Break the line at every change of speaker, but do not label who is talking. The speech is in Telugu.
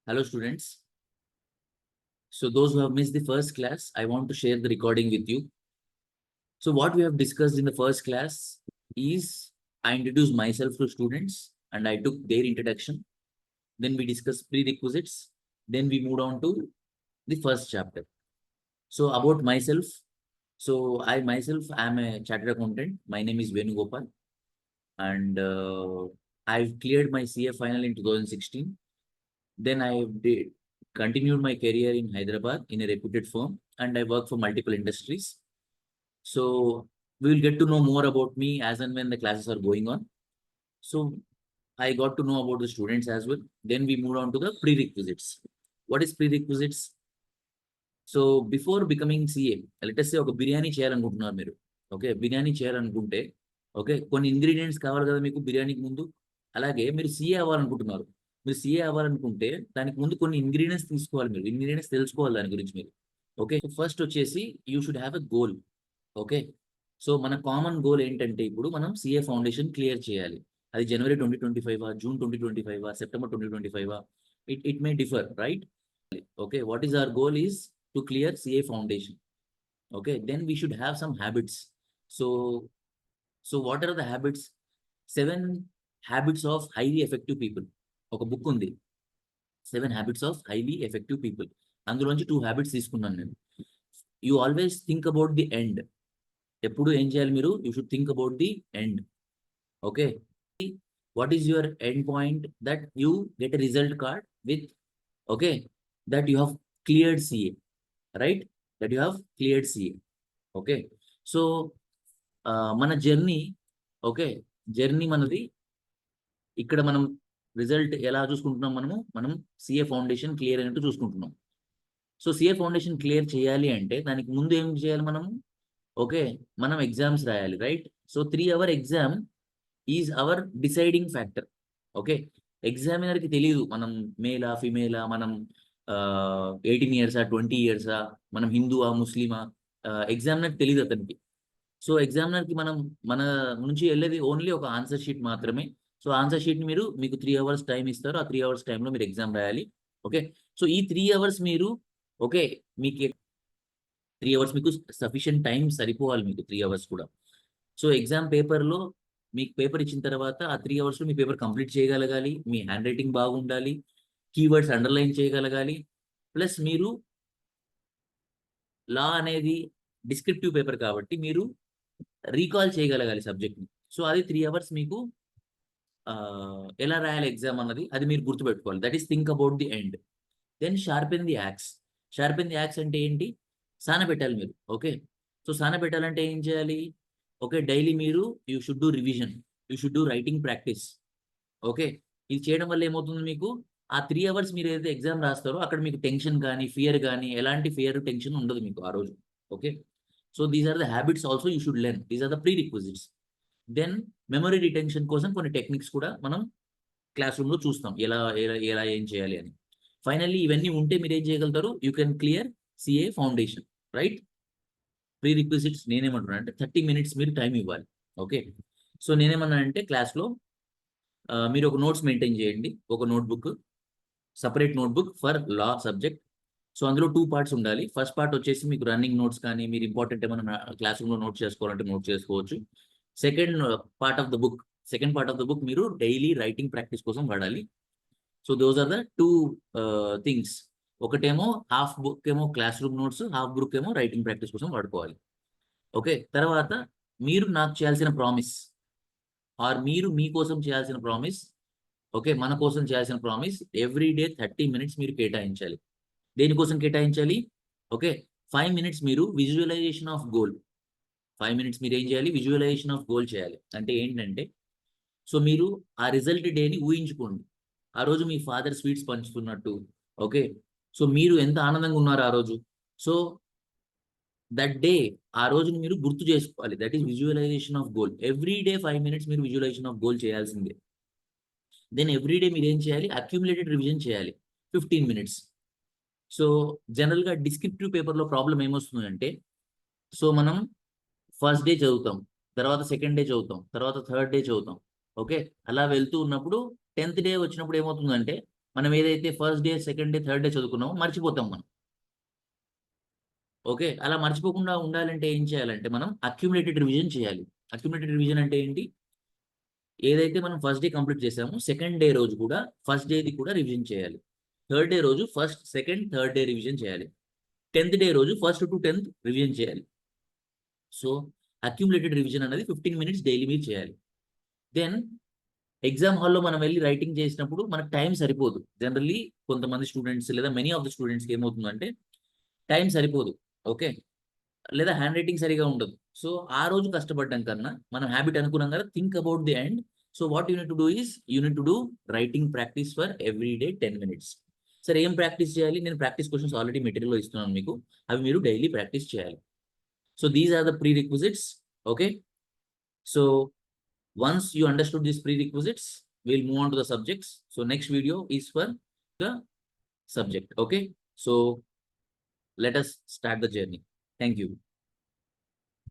Hello, students. So, those who have missed the first class, I want to share the recording with you. So, what we have discussed in the first class is I introduced myself to students and I took their introduction. Then we discussed prerequisites. Then we moved on to the first chapter. So, about myself. So, I myself am a chartered accountant. My name is Venugopal, and I've cleared my CA final in 2016. Then I did continued my career in Hyderabad in a reputed firm, and I work for multiple industries. So we will get to know more about me as and when the classes are going on. So I got to know about the students as well. Then we moved on to the prerequisites. What is prerequisites? So before becoming CA let us say ఒక బిర్యానీ చేయాలనుకుంటున్నారు మీరు. ఓకే, బిర్యానీ చేయాలనుకుంటే ఓకే కొన్ని ఇంగ్రీడియంట్స్ కావాలి కదా మీకు బిర్యానీకి ముందు. అలాగే మీరు సీఏ అవ్వాలనుకుంటున్నారు. మీరు సీఏ అవ్వాలనుకుంటే దానికి ముందు కొన్ని ఇంగ్రీడియంట్స్ తీసుకోవాలి, మీరు ఇంగ్రీడియంట్స్ తెలుసుకోవాలి దాని గురించి మీరు. ఓకే, ఫస్ట్ వచ్చేసి you should have a goal. Okay, so మన కామన్ గోల్ ఏంటంటే ఇప్పుడు మనం సిఏ ఫౌండేషన్ క్లియర్ చేయాలి. అది జనవరి 2025, June 2025, September 2025, it may differ, right? Okay, what is our goal is to clear CA foundation. Okay, then we should have some habits. So what are the habits? 7 habits of highly effective people. ఒక బుక్ ఉంది, 7 habits of highly effective people. అందులోంచి 2 habits తీసుకున్నాను నేను. You always think about the end. ఎప్పుడు ఏం చేయాలి మీరు? You should think about the end. Okay, what is your end point? That you get a result card with, okay, that you have cleared CA, right? That you have cleared CA. Okay, so మన జర్నీ, ఓకే, జర్నీ మనది ఇక్కడ మనం రిజల్ట్ ఎలా చూసుకుంటున్నాం, మనం సిఏ ఫౌండేషన్ క్లియర్ అయినట్టు చూసుకుంటున్నాం. సో సిఏ ఫౌండేషన్ క్లియర్ చేయాలి అంటే దానికి ముందు ఏం చేయాలి మనము? ఓకే, మనం ఎగ్జామ్స్ రాయాలి, right? So 3 hour exam is our deciding factor. Okay, ఎగ్జామినర్కి తెలియదు మనం మేలా ఫిమేలా, మనం 18 years 20 years, మనం హిందూవా ముస్లిమా, ఎగ్జామినర్కి తెలియదు అతనికి. సో ఎగ్జామినర్కి మన నుంచి వెళ్ళేది ఓన్లీ ఒక ఆన్సర్ షీట్ మాత్రమే. సో ఆన్సర్ షీట్ని మీకు 3 hours టైం ఇస్తారు. ఆ 3 hours టైంలో మీరు ఎగ్జామ్ రాయాలి. ఓకే, సో ఈ 3 hours మీరు, ఓకే, మీకు 3 hours మీకు సఫిషియంట్ టైం సరిపోవాలి, మీకు 3 hours కూడా. సో ఎగ్జామ్ పేపర్లో మీకు పేపర్ ఇచ్చిన తర్వాత ఆ 3 hours మీ పేపర్ కంప్లీట్ చేయగలగాలి, మీ హ్యాండ్ రైటింగ్ బాగుండాలి, కీవర్డ్స్ అండర్లైన్ చేయగలగాలి, ప్లస్ మీరు లా అనేది డిస్క్రిప్టివ్ పేపర్ కాబట్టి మీరు రీకాల్ చేయగలగాలి సబ్జెక్ట్ని. సో అది 3 hours మీకు ఎలా రాయాలి ఎగ్జామ్ అన్నది అది మీరు గుర్తుపెట్టుకోవాలి. That is think about the end. Then sharpen the axe. Sharpen the axe అంటే ఏంటి? సాన పెట్టాలి మీరు. ఓకే, సో సాన పెట్టాలంటే ఏం చేయాలి? ఓకే, డైలీ మీరు you should do revision, you should do writing practice. Okay, ఇది చేయడం వల్ల ఏమవుతుంది, మీకు ఆ 3 hours మీరు ఏదైతే ఎగ్జామ్ రాస్తారో అక్కడ మీకు టెన్షన్ కానీ ఫియర్ కానీ ఎలాంటి ఫియర్ టెన్షన్ ఉండదు మీకు ఆ రోజు. Okay, so these are the habits also you should learn. These are the prerequisites. Then memory retention కోసం కొన్ని టెక్నిక్స్ కూడా మనం క్లాస్ రూమ్లో చూస్తాం, ఎలా ఎలా ఏం చేయాలి అని. ఫైనల్లీ ఇవన్నీ ఉంటే మీరు ఏం చేయగలుగుతారు? You can clear CA foundation, right? Pre requisites నేనేమంటున్నా అంటే 30 minutes మీరు టైం ఇవ్వాలి. ఓకే, సో నేనేమన్నా అంటే క్లాస్లో మీరు ఒక నోట్స్ మెయింటైన్ చేయండి, ఒక notebook, separate notebook for law subject. So అందులో 2 parts ఉండాలి. ఫస్ట్ పార్ట్ వచ్చేసి మీకు రన్నింగ్ నోట్స్ కానీ మీరు ఇంపార్టెంట్ ఏమైనా క్లాస్ రూమ్లో నోట్ చేసుకోవాలంటే నోట్ చేసుకోవచ్చు. Second part of the book మీరు డైలీ రైటింగ్ ప్రాక్టీస్ కోసం వాడాలి. So those are the 2 things. ఒకటేమో హాఫ్ బుక్ ఏమో classroom notes, half book ఏమో రైటింగ్ ప్రాక్టీస్ కోసం వాడుకోవాలి. ఓకే, తర్వాత మీరు నాకు చేయాల్సిన ప్రామిస్, ఆర్ మీరు మీకోసం చేయాల్సిన ప్రామిస్, ఓకే, మన కోసం చేయాల్సిన ప్రామిస్, ఎవ్రీ డే 30 minutes మీరు కేటాయించాలి. దేనికోసం కేటాయించాలి? ఓకే, 5 minutes మీరు విజువలైజేషన్ ఆఫ్ గోల్. 5 minutes మీరు ఏం చేయాలి? విజువలైజేషన్ ఆఫ్ గోల్ చేయాలి. అంటే ఏంటంటే, సో మీరు ఆ రిజల్ట్ డేని ఊహించుకోండి. ఆ రోజు మీ ఫాదర్ స్వీట్స్ పంచుతున్నట్టు. ఓకే, సో మీరు ఎంత ఆనందంగా ఉన్నారు ఆ రోజు. సో దట్ డే, ఆ రోజుని మీరు గుర్తు చేసుకోవాలి. That is visualisation of goal. Every day 5 minutes మీరు విజువలైజేషన్ ఆఫ్ గోల్ చేయాల్సిందే. దెన్ ఎవ్రీ డే మీరు ఏం చేయాలి? అక్యుములేటెడ్ రివిజన్ చేయాలి 15 minutes. సో జనరల్గా డిస్క్రిప్టివ్ పేపర్లో ప్రాబ్లం ఏమొస్తుందంటే, సో మనం ఫస్ట్ డే చదువుతాం, తర్వాత సెకండ్ డే చదువుతాం, తర్వాత థర్డ్ డే చదువుతాం. ఓకే, అలా వెళ్తూ ఉన్నప్పుడు 10th day వచ్చినప్పుడు ఏమవుతుందంటే మనం ఏదైతే first day, second day, third day చదువుకున్నామో మర్చిపోతాం మనం. ఓకే, అలా మర్చిపోకుండా ఉండాలంటే ఏం చేయాలంటే మనం అక్యుములేటెడ్ రివిజన్ చేయాలి. అక్యుములేటెడ్ రివిజన్ అంటే ఏంటి? ఏదైతే మనం ఫస్ట్ డే కంప్లీట్ చేసామో సెకండ్ డే రోజు కూడా ఫస్ట్ డేది కూడా రివిజన్ చేయాలి. థర్డ్ డే రోజు first, second, third day revision చేయాలి. 10th డే రోజు ఫస్ట్ టు 10th రివిజన్ చేయాలి. సో అక్యుములేటెడ్ రివిజన్ అనేది 15 minutes డైలీ మీరు చేయాలి. దెన్ ఎగ్జామ్ హాల్లో మనం వెళ్ళి రైటింగ్ చేసినప్పుడు మనకు టైం సరిపోదు. జనరల్లీ కొంతమంది స్టూడెంట్స్ లేదా మెనీ ఆఫ్ ద స్టూడెంట్స్కి ఏమవుతుందంటే టైం సరిపోదు. ఓకే, లేదా హ్యాండ్ రైటింగ్ సరిగా ఉండదు. సో ఆ రోజు కష్టపడడం కన్నా మనం హ్యాబిట్ అనుకున్నాం కదా, think about the end. So what unit to do is unit to do writing practice for every day 10 minutes. సరే, ఏం ప్రాక్టీస్ చేయాలి? నేను ప్రాక్టీస్ క్వశ్చన్స్ ఆల్రెడీ మెటీరియల్లో ఇస్తున్నాను మీకు, అవి మీరు డైలీ ప్రాక్టీస్ చేయాలి. So these are the prerequisites. Okay, so once you understood these prerequisites, we'll move on to the subjects. So next video is for the subject. Okay, so let us start the journey. Thank you.